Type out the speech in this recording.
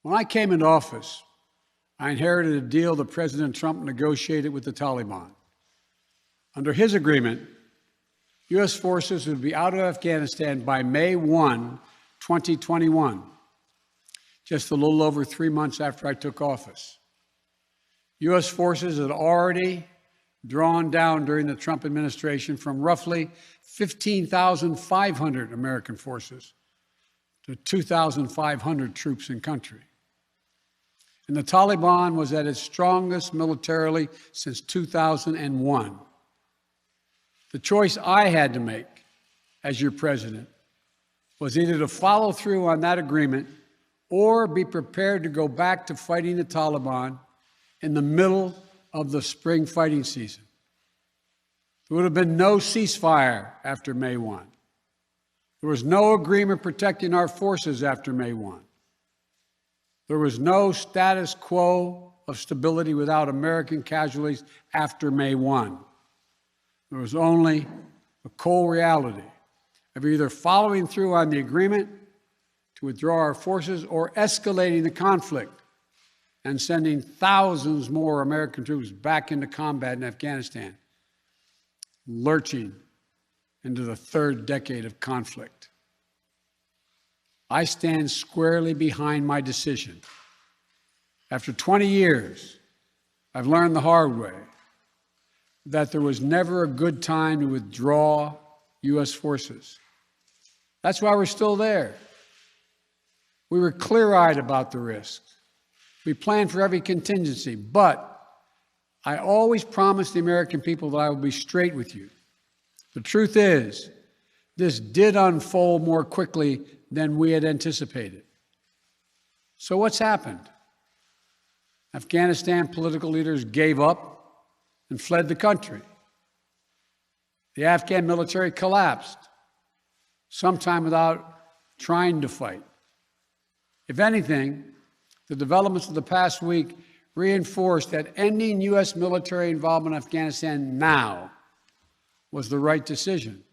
When I came into office, I inherited a deal that President Trump negotiated with the Taliban. Under his agreement, U.S. forces would be out of Afghanistan by May 1, 2021, just a little over 3 months after I took office. U.S. forces had already drawn down during the Trump administration from roughly 15,500 American forces to 2,500 troops in country. And the Taliban was at its strongest militarily since 2001. The choice I had to make as your president was either to follow through on that agreement or be prepared to go back to fighting the Taliban in the middle of the spring fighting season. There would have been no ceasefire after May 1. There was no agreement protecting our forces after May 1. There was no status quo of stability without American casualties after May 1. There was only a cold reality of either following through on the agreement to withdraw our forces or escalating the conflict and sending thousands more American troops back into combat in Afghanistan, lurching into the third decade of conflict. I stand squarely behind my decision. After 20 years, I've learned the hard way that there was never a good time to withdraw U.S. forces. That's why we're still there. We were clear-eyed about the risks. We planned for every contingency, but I always promised the American people that I would be straight with you. The truth is, this did unfold more quickly than we had anticipated. So what's happened? Afghanistan political leaders gave up and fled the country. The Afghan military collapsed, sometime without trying to fight. If anything, the developments of the past week reinforced that ending U.S. military involvement in Afghanistan now was the right decision.